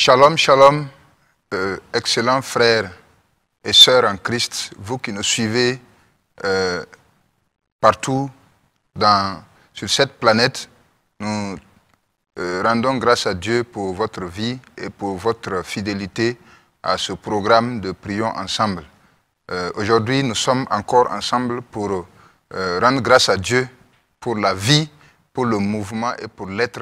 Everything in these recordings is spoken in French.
Shalom, shalom, excellents frères et sœurs en Christ, vous qui nous suivez partout sur cette planète, nous rendons grâce à Dieu pour votre vie et pour votre fidélité à ce programme de Prions ensemble. Aujourd'hui, nous sommes encore ensemble pour rendre grâce à Dieu pour la vie, pour le mouvement et pour l'être,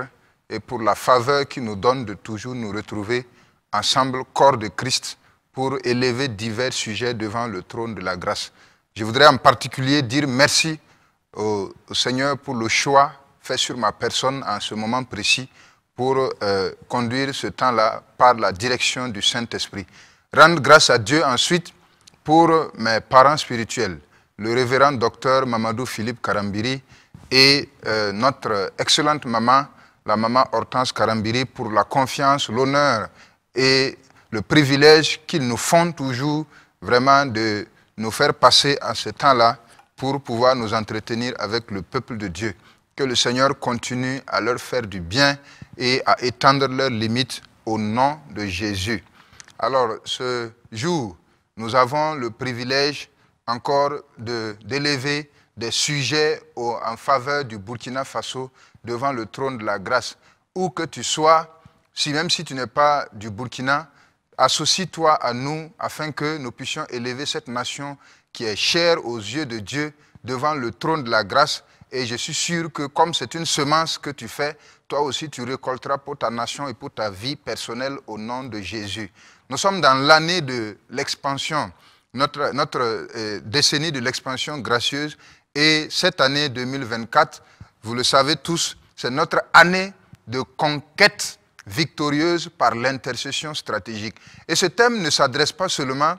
et pour la faveur qui nous donne de toujours nous retrouver ensemble, corps de Christ, pour élever divers sujets devant le trône de la grâce. Je voudrais en particulier dire merci au Seigneur pour le choix fait sur ma personne en ce moment précis pour conduire ce temps-là par la direction du Saint-Esprit. Rendre grâce à Dieu ensuite pour mes parents spirituels, le révérend docteur Mamadou Philippe Karambiri et notre excellente maman, la maman Hortense Karambiri, pour la confiance, l'honneur et le privilège qu'ils nous font toujours vraiment de nous faire passer à ce temps-là pour pouvoir nous entretenir avec le peuple de Dieu. Que le Seigneur continue à leur faire du bien et à étendre leurs limites au nom de Jésus. Alors, ce jour, nous avons le privilège encore d'élever des sujets en faveur du Burkina Faso devant le trône de la grâce. Où que tu sois, même si tu n'es pas du Burkina, associe-toi à nous afin que nous puissions élever cette nation qui est chère aux yeux de Dieu devant le trône de la grâce. Et je suis sûr que comme c'est une semence que tu fais, toi aussi tu récolteras pour ta nation et pour ta vie personnelle au nom de Jésus. Nous sommes dans l'année de l'expansion, notre décennie de l'expansion gracieuse. Et cette année 2024, vous le savez tous, c'est notre année de conquête victorieuse par l'intercession stratégique. Et ce thème ne s'adresse pas seulement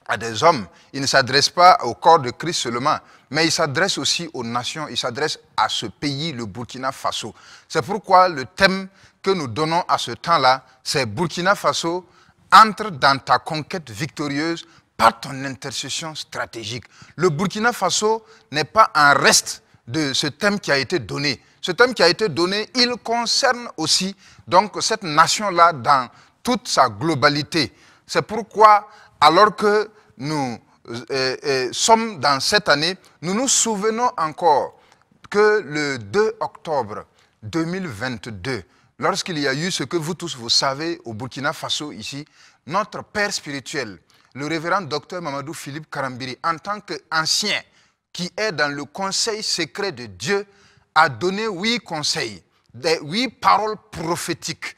à des hommes, il ne s'adresse pas au corps de Christ seulement, mais il s'adresse aussi aux nations, il s'adresse à ce pays, le Burkina Faso. C'est pourquoi le thème que nous donnons à ce temps-là, c'est Burkina Faso, entre dans ta conquête victorieuse par ton intercession stratégique. Le Burkina Faso n'est pas un reste de ce thème qui a été donné. Ce thème qui a été donné, il concerne aussi donc cette nation-là dans toute sa globalité. C'est pourquoi, alors que nous sommes dans cette année, nous nous souvenons encore que le 2 octobre 2022, lorsqu'il y a eu ce que vous tous vous savez au Burkina Faso ici, notre père spirituel, le révérend docteur Mamadou Philippe Karambiri, en tant qu'ancien qui est dans le conseil secret de Dieu, a donné 8 conseils, 8 paroles prophétiques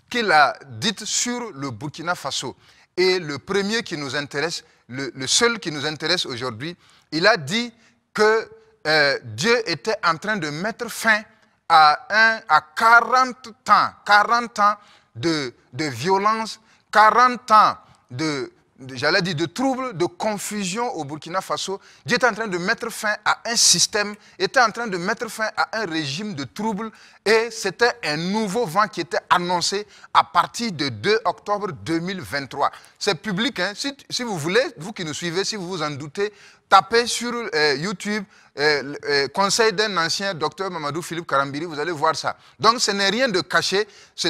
qu'il a dites sur le Burkina Faso. Et le premier qui nous intéresse, le seul qui nous intéresse aujourd'hui, il a dit que Dieu était en train de mettre fin à 40 ans de violence, 40 ans de troubles, de confusion au Burkina Faso. Dieu était en train de mettre fin à un système, était en train de mettre fin à un régime de troubles, et c'était un nouveau vent qui était annoncé à partir de 2 octobre 2023. C'est public, hein? Si vous voulez, vous qui nous suivez, si vous vous en doutez, tapez sur YouTube conseil d'un ancien docteur Mamadou Philippe Karambiri, vous allez voir ça. Donc ce n'est rien de caché, ce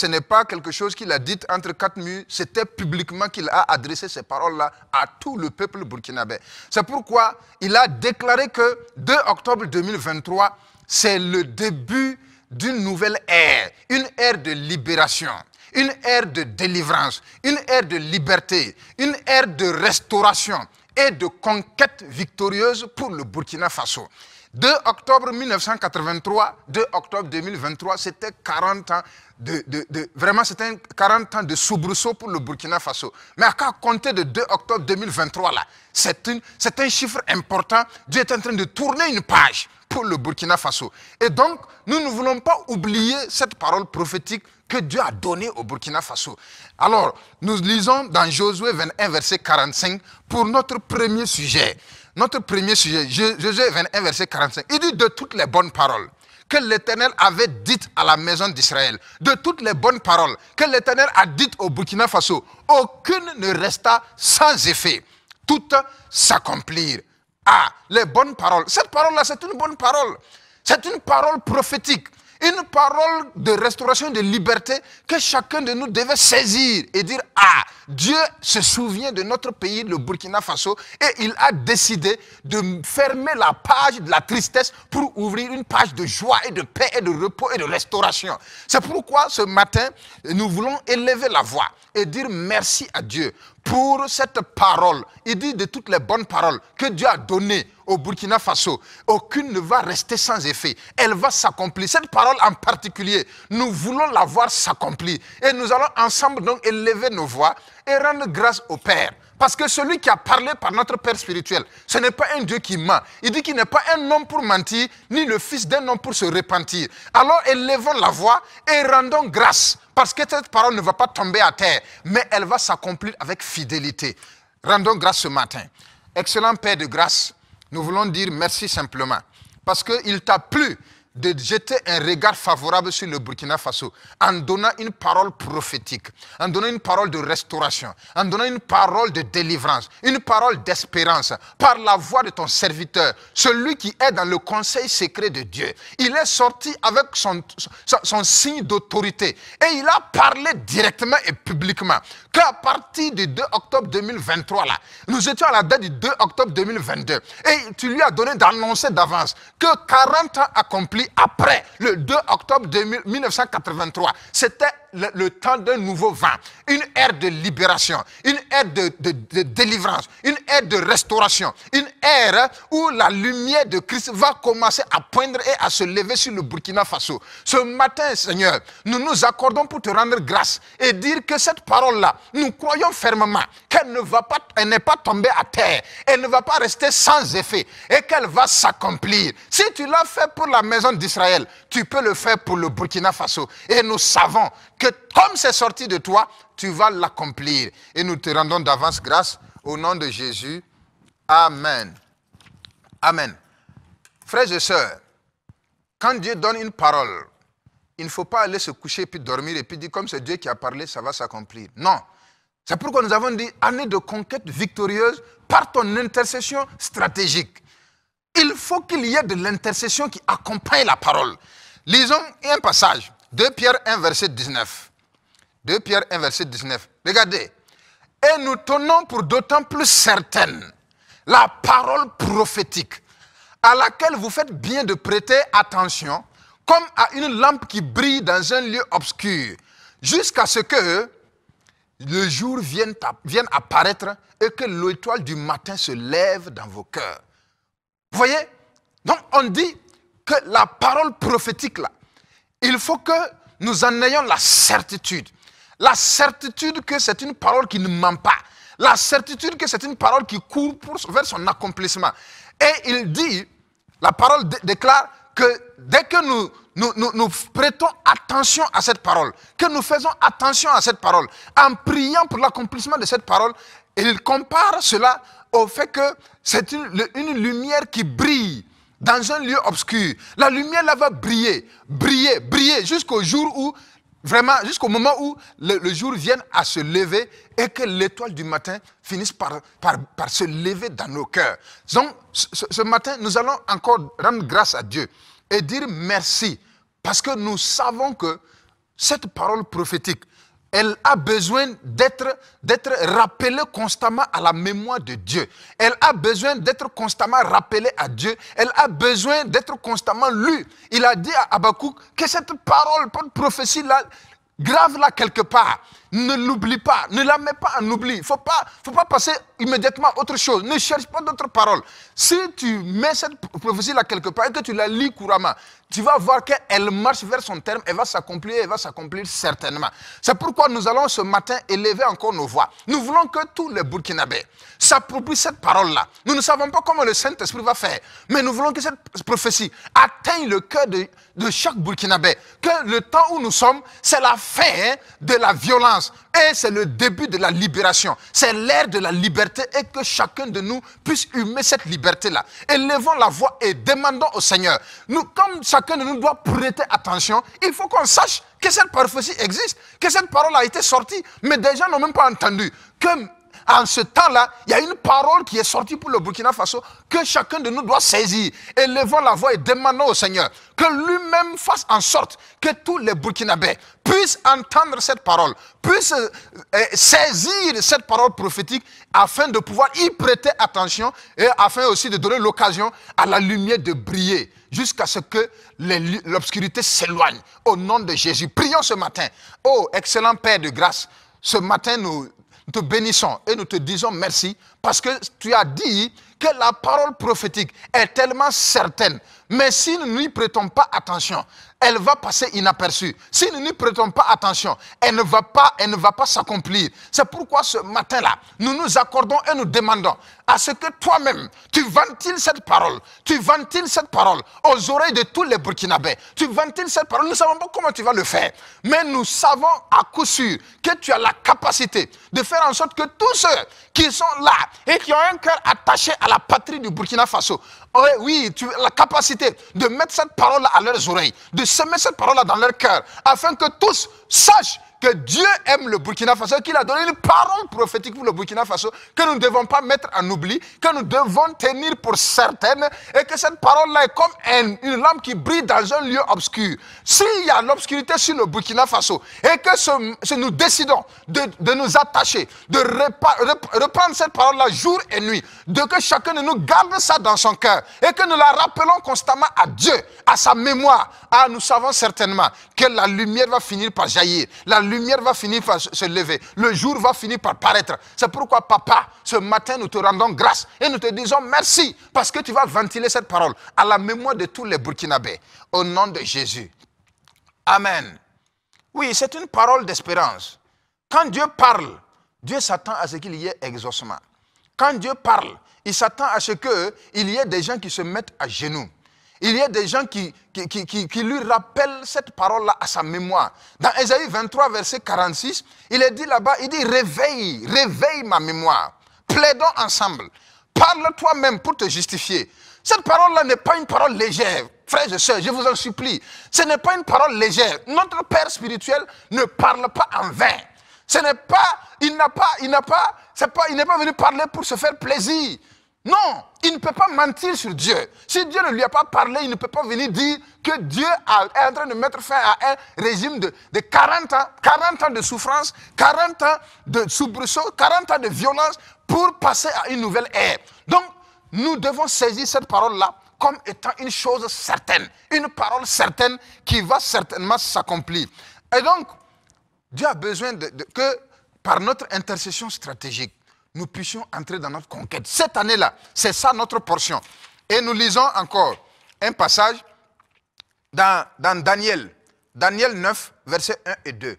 n'est pas quelque chose qu'il a dit entre 4 murs, c'était publiquement qu'il a adressé ces paroles-là à tout le peuple burkinabé. C'est pourquoi il a déclaré que 2 octobre 2023, c'est le début d'une nouvelle ère, une ère de libération, une ère de délivrance, une ère de liberté, une ère de restauration et de conquête victorieuse pour le Burkina Faso. 2 octobre 1983, 2 octobre 2023, c'était 40 ans vraiment c'était 40 ans de soubresaut pour le Burkina Faso. Mais à compter de 2 octobre 2023 là, c'est un chiffre important. Dieu est en train de tourner une page pour le Burkina Faso. Et donc, nous ne voulons pas oublier cette parole prophétique que Dieu a donnée au Burkina Faso. Alors, nous lisons dans Josué 21, verset 45, pour notre premier sujet. Notre premier sujet, Josué 21, verset 45. Il dit de toutes les bonnes paroles que l'Éternel avait dites à la maison d'Israël, de toutes les bonnes paroles que l'Éternel a dites au Burkina Faso, aucune ne resta sans effet. Toutes s'accomplirent. Ah, les bonnes paroles. Cette parole-là, c'est une bonne parole. C'est une parole prophétique. Une parole de restauration, de liberté que chacun de nous devait saisir et dire « Ah, Dieu se souvient de notre pays, le Burkina Faso, et il a décidé de fermer la page de la tristesse pour ouvrir une page de joie et de paix et de repos et de restauration. » C'est pourquoi ce matin, nous voulons élever la voix et dire merci à Dieu pour cette parole. Il dit de toutes les bonnes paroles que Dieu a données au Burkina Faso, aucune ne va rester sans effet. Elle va s'accomplir. Cette parole en particulier, nous voulons la voir s'accomplir. Et nous allons ensemble donc élever nos voix et rendre grâce au Père. Parce que celui qui a parlé par notre Père spirituel, ce n'est pas un Dieu qui ment. Il dit qu'il n'est pas un homme pour mentir, ni le fils d'un homme pour se repentir. Alors élevons la voix et rendons grâce. Parce que cette parole ne va pas tomber à terre, mais elle va s'accomplir avec fidélité. Rendons grâce ce matin. Excellent Père de grâce, nous voulons dire merci simplement. Parce qu'il t'a plu de jeter un regard favorable sur le Burkina Faso en donnant une parole prophétique, en donnant une parole de restauration, en donnant une parole de délivrance, une parole d'espérance par la voix de ton serviteur, celui qui est dans le conseil secret de Dieu. Il est sorti avec son signe d'autorité et il a parlé directement et publiquement qu'à partir du 2 octobre 2023, là, nous étions à la date du 2 octobre 2022 et tu lui as donné d'annoncer d'avance que 40 ans accomplis après le 2 octobre 1983, c'était le temps d'un nouveau vent, une ère de libération, une ère de délivrance, une ère de restauration, une ère où la lumière de Christ va commencer à poindre et à se lever sur le Burkina Faso. Ce matin, Seigneur, nous nous accordons pour te rendre grâce et dire que cette parole-là, nous croyons fermement qu'elle ne va pas, elle n'est pas tombée à terre, elle ne va pas rester sans effet et qu'elle va s'accomplir. Si tu l'as fait pour la maison d'Israël, tu peux le faire pour le Burkina Faso. Et nous savons que comme c'est sorti de toi, tu vas l'accomplir. Et nous te rendons d'avance grâce au nom de Jésus. Amen. Amen. Frères et sœurs, quand Dieu donne une parole, il ne faut pas aller se coucher puis dormir et puis dire comme c'est Dieu qui a parlé, ça va s'accomplir. Non. C'est pourquoi nous avons dit année de conquête victorieuse par ton intercession stratégique. Il faut qu'il y ait de l'intercession qui accompagne la parole. Lisons un passage. 2 Pierre 1, verset 19. 2 Pierre 1, verset 19. Regardez. Et nous tenons pour d'autant plus certaine la parole prophétique à laquelle vous faites bien de prêter attention comme à une lampe qui brille dans un lieu obscur jusqu'à ce que le jour vienne apparaître et que l'étoile du matin se lève dans vos cœurs. Vous voyez? Donc on dit que la parole prophétique là, il faut que nous en ayons la certitude. La certitude que c'est une parole qui ne ment pas. La certitude que c'est une parole qui court vers son accomplissement. Et il dit, la parole déclare que dès que nous prêtons attention à cette parole, que nous faisons attention à cette parole, en priant pour l'accomplissement de cette parole, il compare cela au fait que c'est une lumière qui brille dans un lieu obscur. La lumière là va briller, briller, briller jusqu'au jour où, vraiment, jusqu'au moment où le jour vienne à se lever et que l'étoile du matin finisse par se lever dans nos cœurs. Donc, ce matin, nous allons encore rendre grâce à Dieu et dire merci parce que nous savons que cette parole prophétique, elle a besoin d'être rappelée constamment à la mémoire de Dieu. Elle a besoin d'être constamment rappelée à Dieu. Elle a besoin d'être constamment lue. Il a dit à Habakkuk que cette parole, cette prophétie-là, grave-la quelque part. Ne l'oublie pas. Ne la mets pas en oubli. Il ne faut pas passer immédiatement à autre chose. Ne cherche pas d'autres paroles. Si tu mets cette prophétie-là quelque part et que tu la lis couramment, tu vas voir qu'elle marche vers son terme, elle va s'accomplir certainement. C'est pourquoi nous allons ce matin élever encore nos voix. Nous voulons que tous les Burkinabés s'approprient cette parole-là. Nous ne savons pas comment le Saint-Esprit va faire, mais nous voulons que cette prophétie atteigne le cœur de chaque Burkinabé. Que le temps où nous sommes, c'est la fin de la violence et c'est le début de la libération. C'est l'ère de la liberté et que chacun de nous puisse humer cette liberté-là. Élevons la voix et demandons au Seigneur. Nous, comme chacun de nous doit prêter attention, il faut qu'on sache que cette prophétie existe, que cette parole a été sortie, mais des gens n'ont même pas entendu. Que en ce temps-là, il y a une parole qui est sortie pour le Burkina Faso que chacun de nous doit saisir. Élevons la voix et demandons au Seigneur que lui-même fasse en sorte que tous les Burkinabés puissent entendre cette parole, puissent saisir cette parole prophétique afin de pouvoir y prêter attention et afin aussi de donner l'occasion à la lumière de briller jusqu'à ce que l'obscurité s'éloigne. Au nom de Jésus, prions ce matin. Oh, excellent Père de grâce, ce matin nous te bénissons et nous te disons merci parce que tu as dit que la parole prophétique est tellement certaine. Mais si nous n'y prêtons pas attention, elle va passer inaperçue. Si nous n'y prêtons pas attention, elle ne va pas s'accomplir. C'est pourquoi ce matin-là, nous nous accordons et nous demandons à ce que toi-même, tu ventiles cette parole. Tu ventiles cette parole aux oreilles de tous les Burkinabés. Tu ventiles cette parole. Nous ne savons pas comment tu vas le faire. Mais nous savons à coup sûr que tu as la capacité de faire en sorte que tous ceux qui sont là et qui ont un cœur attaché à la patrie du Burkina Faso, oui, tu as la capacité de mettre cette parole à leurs oreilles, de semer cette parole dans leur cœur, afin que tous sachent que Dieu aime le Burkina Faso, qu'il a donné une parole prophétique pour le Burkina Faso, que nous ne devons pas mettre en oubli, que nous devons tenir pour certaine, et que cette parole-là est comme une lampe qui brille dans un lieu obscur. S'il y a l'obscurité sur le Burkina Faso, et que nous décidons de nous attacher, de reprendre cette parole-là jour et nuit, de que chacun de nous garde ça dans son cœur, et que nous la rappelons constamment à Dieu, à sa mémoire, nous savons certainement que la lumière va finir par jaillir, la lumière va finir par se lever, le jour va finir par paraître. C'est pourquoi, papa, ce matin, nous te rendons grâce et nous te disons merci parce que tu vas ventiler cette parole à la mémoire de tous les Burkinabés. Au nom de Jésus. Amen. Oui, c'est une parole d'espérance. Quand Dieu parle, Dieu s'attend à ce qu'il y ait exaucement. Quand Dieu parle, il s'attend à ce qu'il y ait des gens qui se mettent à genoux. Il y a des gens qui lui rappellent cette parole-là à sa mémoire. Dans Ésaïe 23, verset 46, il est dit là-bas, il dit, réveille, réveille ma mémoire. Plaidons ensemble. Parle toi-même pour te justifier. Cette parole-là n'est pas une parole légère. Frères et sœurs, je vous en supplie. Ce n'est pas une parole légère. Notre Père spirituel ne parle pas en vain. Ce n'est pas, il n'est pas venu parler pour se faire plaisir. Non, il ne peut pas mentir sur Dieu. Si Dieu ne lui a pas parlé, il ne peut pas venir dire que Dieu est en train de mettre fin à un régime de 40 ans de souffrance, 40 ans de soubresaut, 40 ans de violence pour passer à une nouvelle ère. Donc, nous devons saisir cette parole-là comme étant une chose certaine, une parole certaine qui va certainement s'accomplir. Et donc, Dieu a besoin que par notre intercession stratégique, nous puissions entrer dans notre conquête. Cette année-là, c'est ça notre portion. Et nous lisons encore un passage dans Daniel. Daniel 9, versets 1 et 2.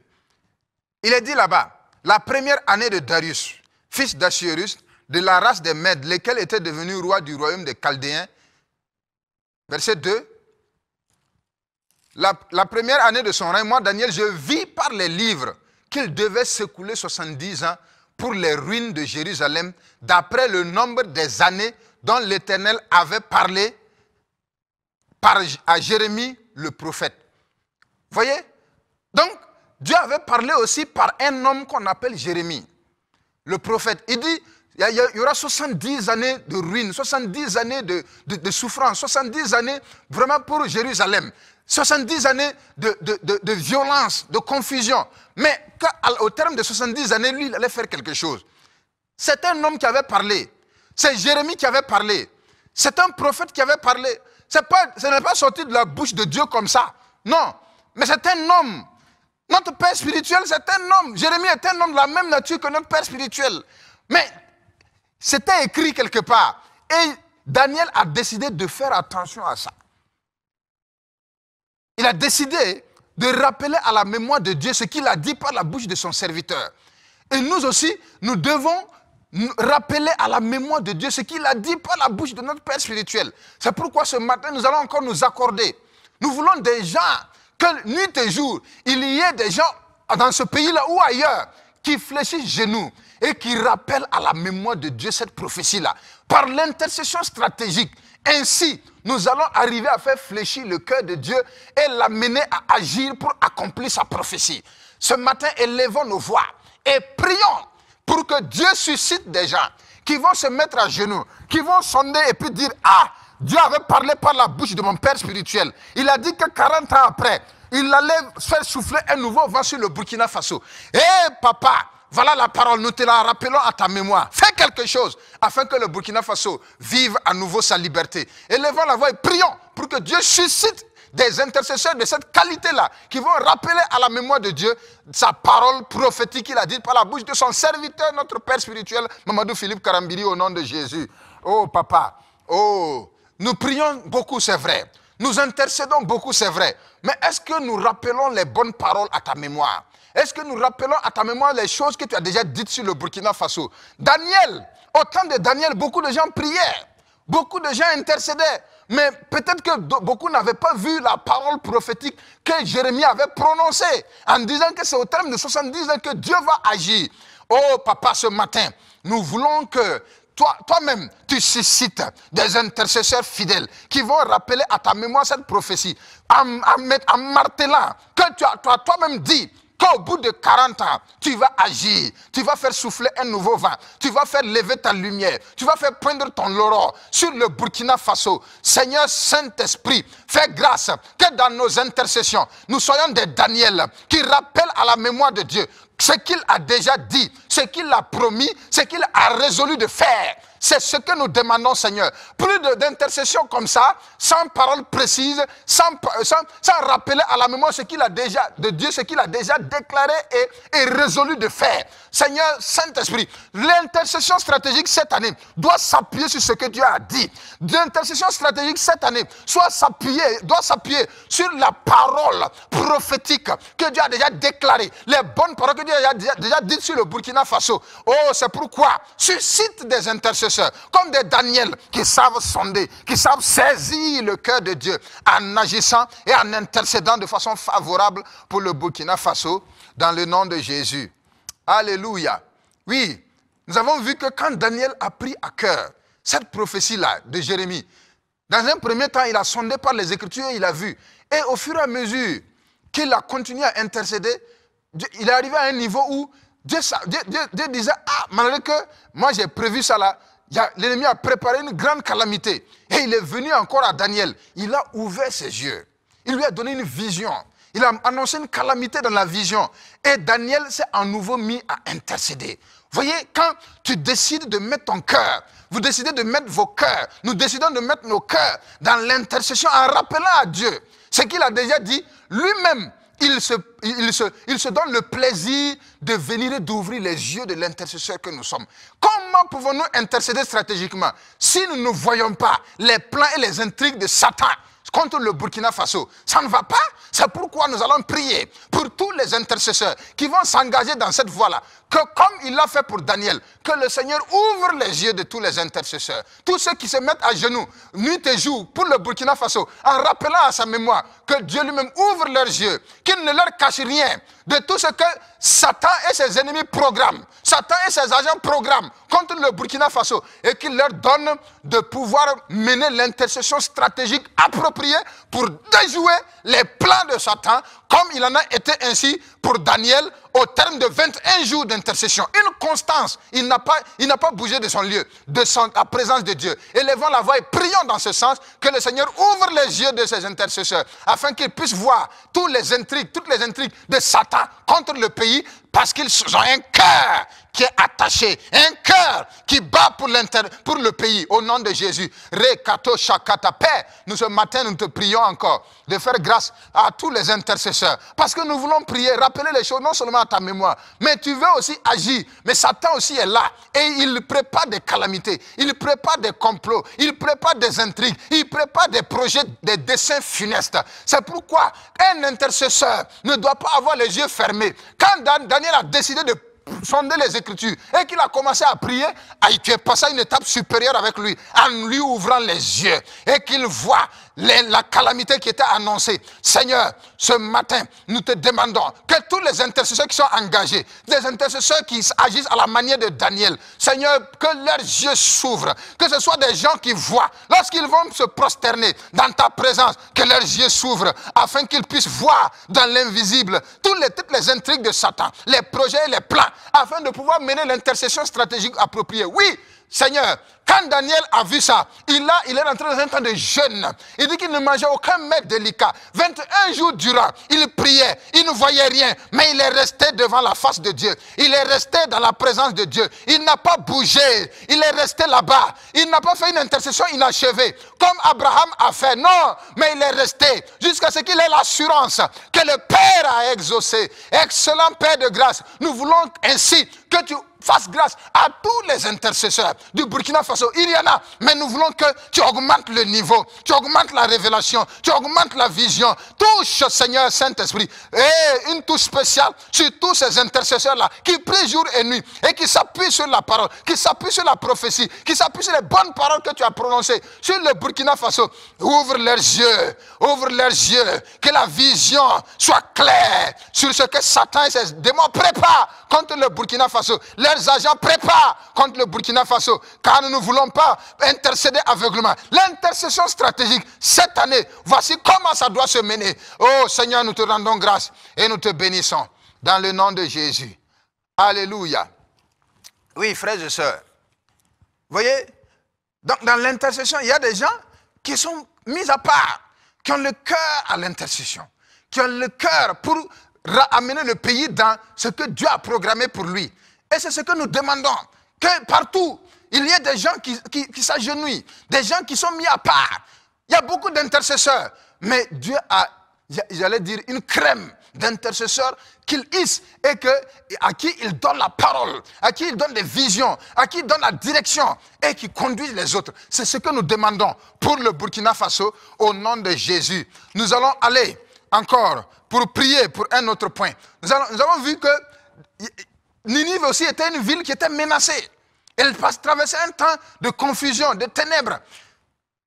Il est dit là-bas, la première année de Darius, fils d'Assuérus, de la race des Mèdes, lesquels étaient devenus rois du royaume des Chaldéens. Verset 2. La première année de son règne, moi, Daniel, je vis par les livres qu'il devait s'écouler 70 ans pour les ruines de Jérusalem, d'après le nombre des années dont l'Éternel avait parlé à Jérémie le prophète. Voyez? Donc, Dieu avait parlé aussi par un homme qu'on appelle Jérémie, le prophète. Il dit, il y aura 70 années de ruines, 70 années de souffrance, 70 années vraiment pour Jérusalem. 70 années de violence, de confusion. Mais au terme de 70 années, lui, il allait faire quelque chose. C'est un homme qui avait parlé. C'est Jérémie qui avait parlé. C'est un prophète qui avait parlé. Ce n'est pas sorti de la bouche de Dieu comme ça. Non. Mais c'est un homme. Notre Père spirituel, c'est un homme. Jérémie est un homme de la même nature que notre Père spirituel. Mais c'était écrit quelque part. Et Daniel a décidé de faire attention à ça. Il a décidé de rappeler à la mémoire de Dieu ce qu'il a dit par la bouche de son serviteur. Et nous aussi, nous devons rappeler à la mémoire de Dieu ce qu'il a dit par la bouche de notre Père spirituel. C'est pourquoi ce matin, nous allons encore nous accorder. Nous voulons des gens, que nuit et jour, il y ait des gens dans ce pays-là ou ailleurs qui fléchissent genoux et qui rappellent à la mémoire de Dieu cette prophétie-là. Par l'intercession stratégique, ainsi, nous allons arriver à faire fléchir le cœur de Dieu et l'amener à agir pour accomplir sa prophétie. Ce matin, élevons nos voix et prions pour que Dieu suscite des gens qui vont se mettre à genoux, qui vont sonder et puis dire, ah, Dieu avait parlé par la bouche de mon père spirituel. Il a dit que 40 ans après, il allait faire souffler un nouveau vent sur le Burkina Faso. Eh papa, voilà la parole, nous te la rappelons à ta mémoire. Fais quelque chose afin que le Burkina Faso vive à nouveau sa liberté. Élevons la voix et prions pour que Dieu suscite des intercesseurs de cette qualité-là qui vont rappeler à la mémoire de Dieu sa parole prophétique qu'il a dite par la bouche de son serviteur, notre Père spirituel, Mamadou Philippe Karambiri, au nom de Jésus. Oh papa, oh, nous prions beaucoup, c'est vrai. Nous intercédons beaucoup, c'est vrai. Mais est-ce que nous rappelons les bonnes paroles à ta mémoire? Est-ce que nous rappelons à ta mémoire les choses que tu as déjà dites sur le Burkina Faso? Daniel, au temps de Daniel, beaucoup de gens priaient. Beaucoup de gens intercédaient. Mais peut-être que beaucoup n'avaient pas vu la parole prophétique que Jérémie avait prononcée en disant que c'est au terme de 70 ans que Dieu va agir. Oh papa, ce matin, nous voulons que toi-même, tu suscites des intercesseurs fidèles qui vont rappeler à ta mémoire cette prophétie en martelant que tu as toi-même dit qu'au bout de 40 ans, tu vas agir, tu vas faire souffler un nouveau vent, tu vas faire lever ta lumière, tu vas faire poindre ton laurent sur le Burkina Faso. Seigneur Saint-Esprit, fais grâce que dans nos intercessions, nous soyons des Daniel qui rappellent à la mémoire de Dieu ce qu'il a déjà dit, ce qu'il a promis, ce qu'il a résolu de faire. C'est ce que nous demandons, Seigneur. Plus d'intercessions comme ça, sans parole précise, sans rappeler à la mémoire ce qu'il a déjà de Dieu, ce qu'il a déjà déclaré et résolu de faire. Seigneur Saint-Esprit, l'intercession stratégique cette année doit s'appuyer sur ce que Dieu a dit. L'intercession stratégique cette année doit s'appuyer sur la parole prophétique que Dieu a déjà déclarée, les bonnes paroles que Dieu a déjà dites sur le Burkina Faso. Oh, c'est pourquoi suscite des intercesseurs comme des Daniel qui savent sonder, qui savent saisir le cœur de Dieu en agissant et en intercédant de façon favorable pour le Burkina Faso dans le nom de Jésus. Alléluia. Oui, nous avons vu que quand Daniel a pris à cœur cette prophétie-là de Jérémie, dans un premier temps, il a sondé par les Écritures et il a vu. Et au fur et à mesure qu'il a continué à intercéder, il est arrivé à un niveau où Dieu disait, ah, malgré que moi j'ai prévu ça là, l'ennemi a préparé une grande calamité. Et il est venu encore à Daniel. Il a ouvert ses yeux. Il lui a donné une vision. Il a annoncé une calamité dans la vision. Et Daniel s'est à nouveau mis à intercéder. Voyez, quand tu décides de mettre ton cœur, vous décidez de mettre vos cœurs, nous décidons de mettre nos cœurs dans l'intercession en rappelant à Dieu ce qu'il a déjà dit, lui-même, il se donne le plaisir de venir et d'ouvrir les yeux de l'intercesseur que nous sommes. Comment pouvons-nous intercéder stratégiquement si nous ne voyons pas les plans et les intrigues de Satan contre le Burkina Faso? Ça ne va pas. C'est pourquoi nous allons prier pour tous les intercesseurs qui vont s'engager dans cette voie-là. Que comme il l'a fait pour Daniel, que le Seigneur ouvre les yeux de tous les intercesseurs. Tous ceux qui se mettent à genoux, nuit et jour, pour le Burkina Faso, en rappelant à sa mémoire que Dieu lui-même ouvre leurs yeux, qu'il ne leur cache rien de tout ce que Satan et ses ennemis programment. Satan et ses agents programment contre le Burkina Faso et qu'il leur donne de pouvoir mener l'intercession stratégique appropriée pour déjouer les plans de Satan, comme il en a été ainsi pour Daniel au terme de 21 jours d'intercession. Une constance. Il n'a pas bougé de son lieu, de la présence de Dieu. Élevons la voix et prions dans ce sens que le Seigneur ouvre les yeux de ses intercesseurs afin qu'ils puissent voir toutes les intrigues de Satan contre le pays, parce qu'ils ont un cœur qui est attaché, un cœur qui bat pour le pays, au nom de Jésus. Rekato Shakata, Père, nous ce matin, nous te prions encore de faire grâce à tous les intercesseurs, parce que nous voulons prier, rappeler les choses non seulement à ta mémoire, mais tu veux aussi agir. Mais Satan aussi est là, et il prépare des calamités, il prépare des complots, il prépare des intrigues, il prépare des projets, des desseins funestes. C'est pourquoi un intercesseur ne doit pas avoir les yeux fermés. Quand Daniel a décidé de sonder les Écritures et qu'il a commencé à prier, tu es passé à une étape supérieure avec lui, en lui ouvrant les yeux et qu'il voit la calamité qui était annoncée. Seigneur, ce matin, nous te demandons que tous les intercesseurs qui sont engagés, des intercesseurs qui agissent à la manière de Daniel, Seigneur, que leurs yeux s'ouvrent, que ce soit des gens qui voient, lorsqu'ils vont se prosterner dans ta présence, que leurs yeux s'ouvrent, afin qu'ils puissent voir dans l'invisible toutes les intrigues de Satan, les projets et les plans, afin de pouvoir mener l'intercession stratégique appropriée. Oui, Seigneur, quand Daniel a vu ça, il est rentré dans un temps de jeûne. Il dit qu'il ne mangeait aucun mets délicat. 21 jours durant, il priait, il ne voyait rien, mais il est resté devant la face de Dieu. Il est resté dans la présence de Dieu. Il n'a pas bougé, il est resté là-bas. Il n'a pas fait une intercession inachevée, comme Abraham a fait. Non, mais il est resté jusqu'à ce qu'il ait l'assurance que le Père a exaucé. Excellent Père de grâce, nous voulons ainsi que tu fasse grâce à tous les intercesseurs du Burkina Faso. Il y en a, mais nous voulons que tu augmentes le niveau, tu augmentes la révélation, tu augmentes la vision. Touche, Seigneur Saint-Esprit, et une touche spéciale sur tous ces intercesseurs-là qui prient jour et nuit et qui s'appuient sur la parole, qui s'appuient sur la prophétie, qui s'appuient sur les bonnes paroles que tu as prononcées sur le Burkina Faso. Ouvre leurs yeux, que la vision soit claire sur ce que Satan et ses démons préparent contre le Burkina Faso. Leurs agents préparent contre le Burkina Faso, car nous ne voulons pas intercéder aveuglement. L'intercession stratégique, cette année, voici comment ça doit se mener. Oh Seigneur, nous te rendons grâce et nous te bénissons dans le nom de Jésus. Alléluia. Oui, frères et sœurs, vous voyez, donc dans l'intercession, il y a des gens qui sont mis à part, qui ont le cœur à l'intercession, qui ont le cœur pour amener le pays dans ce que Dieu a programmé pour lui. Et c'est ce que nous demandons, que partout, il y ait des gens qui s'agenouillent, des gens qui sont mis à part. Il y a beaucoup d'intercesseurs, mais Dieu a, j'allais dire, une crème d'intercesseurs qu'il hisse et à qui il donne la parole, à qui il donne des visions, à qui il donne la direction et qui conduisent les autres. C'est ce que nous demandons pour le Burkina Faso au nom de Jésus. Nous allons aller encore pour prier pour un autre point. Nous avons vu que Ninive aussi était une ville qui était menacée. Elle traversait un temps de confusion, de ténèbres.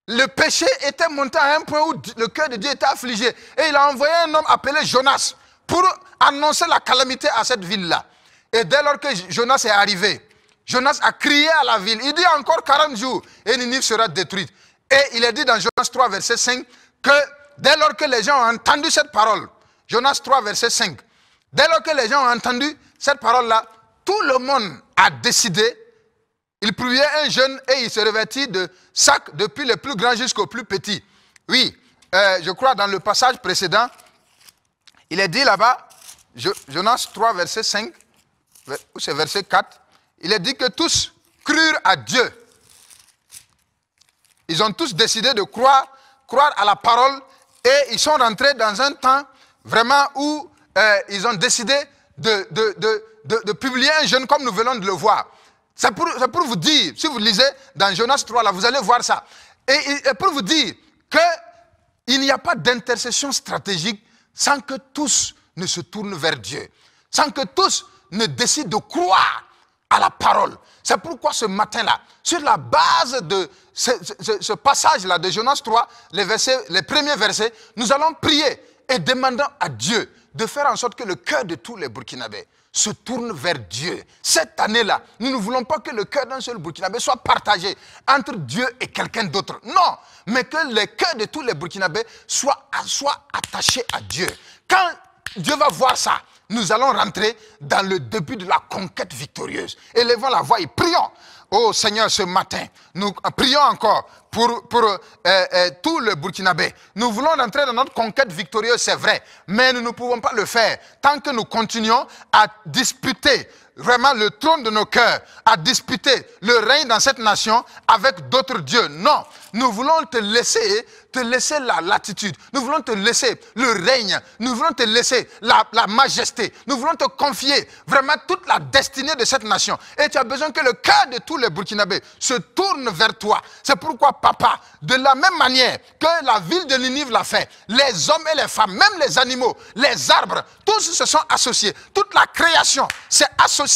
Le péché était monté à un point où le cœur de Dieu était affligé. Et il a envoyé un homme appelé Jonas pour annoncer la calamité à cette ville-là. Et dès lors que Jonas est arrivé, Jonas a crié à la ville. Il dit encore 40 jours et Ninive sera détruite. Et il est dit dans Jonas 3, verset 5, que dès lors que les gens ont entendu cette parole, Jonas 3, verset 5, dès lors que les gens ont entendu cette parole-là, tout le monde a décidé. Il priait un jeune et il se revêtit de sacs depuis le plus grand jusqu'au plus petit. Oui, je crois dans le passage précédent, il est dit là-bas, Jonas 3, verset 5, ou c'est verset 4, il est dit que tous crurent à Dieu. Ils ont tous décidé de croire à la parole et ils sont rentrés dans un temps vraiment où ils ont décidé de publier un jeûne comme nous venons de le voir. C'est pour vous dire, si vous lisez dans Jonas 3, là, vous allez voir ça. Et pour vous dire qu'il n'y a pas d'intercession stratégique sans que tous ne se tournent vers Dieu. Sans que tous ne décident de croire à la parole. C'est pourquoi ce matin-là, sur la base de ce passage-là de Jonas 3, les premiers versets, nous allons prier et demander à Dieu de faire en sorte que le cœur de tous les Burkinabés se tourne vers Dieu. Cette année-là, nous ne voulons pas que le cœur d'un seul Burkinabé soit partagé entre Dieu et quelqu'un d'autre. Non, mais que le cœur de tous les Burkinabés soit attaché à Dieu. Quand Dieu va voir ça, nous allons rentrer dans le début de la conquête victorieuse. Élevons la voix et prions. Oh Seigneur, ce matin, nous prions encore pour tout le Burkinabé. Nous voulons entrer dans notre conquête victorieuse, c'est vrai, mais nous ne pouvons pas le faire tant que nous continuons à disputer vraiment le trône de nos cœurs, à disputer le règne dans cette nation avec d'autres dieux. Non, nous voulons te laisser la latitude. Nous voulons te laisser le règne. Nous voulons te laisser la majesté. Nous voulons te confier vraiment toute la destinée de cette nation. Et tu as besoin que le cœur de tous les Burkinabés se tourne vers toi. C'est pourquoi, papa, de la même manière que la ville de Ninive l'a fait, les hommes et les femmes, même les animaux, les arbres, tous se sont associés. Toute la création s'est associée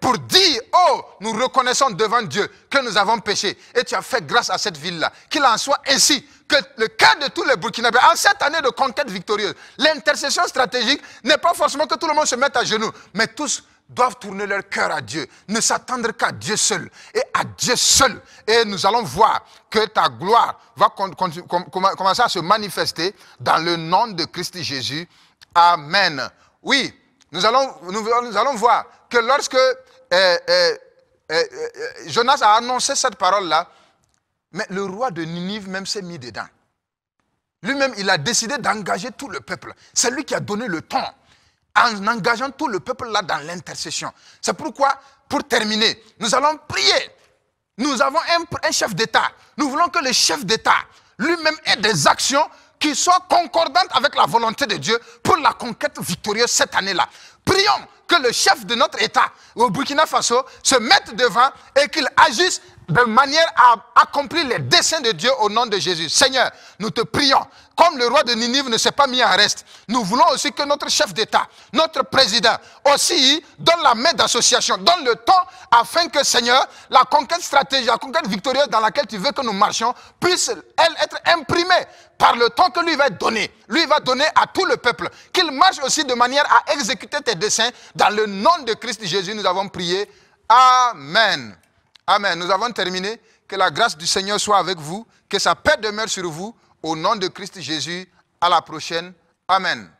pour dire, oh, nous reconnaissons devant Dieu que nous avons péché. Et tu as fait grâce à cette ville-là. Qu'il en soit ainsi, que le cœur de tous les Burkinabés, en cette année de conquête victorieuse, l'intercession stratégique n'est pas forcément que tout le monde se mette à genoux, mais tous doivent tourner leur cœur à Dieu, ne s'attendre qu'à Dieu seul, et à Dieu seul. Et nous allons voir que ta gloire va commencer à se manifester dans le nom de Christ Jésus. Amen. Oui, nous allons voir que lorsque Jonas a annoncé cette parole-là, mais le roi de Ninive même s'est mis dedans. Lui-même, il a décidé d'engager tout le peuple. C'est lui qui a donné le ton, en engageant tout le peuple là dans l'intercession. C'est pourquoi, pour terminer, nous allons prier. Nous avons un chef d'État. Nous voulons que le chef d'État lui-même ait des actions qui soient concordantes avec la volonté de Dieu pour la conquête victorieuse cette année-là. Prions que le chef de notre État au Burkina Faso se mette devant et qu'il agisse de manière à accomplir les desseins de Dieu au nom de Jésus. Seigneur, nous te prions. Comme le roi de Ninive ne s'est pas mis en reste, nous voulons aussi que notre chef d'État, notre président, aussi donne la main d'association, donne le temps afin que, Seigneur, la conquête stratégique, la conquête victorieuse dans laquelle tu veux que nous marchions, puisse, elle, être imprimée par le temps que lui va donner. Lui va donner à tout le peuple. Qu'il marche aussi de manière à exécuter tes desseins. Dans le nom de Christ Jésus, nous avons prié. Amen. Amen. Nous avons terminé. Que la grâce du Seigneur soit avec vous. Que sa paix demeure sur vous. Au nom de Christ Jésus. À la prochaine. Amen.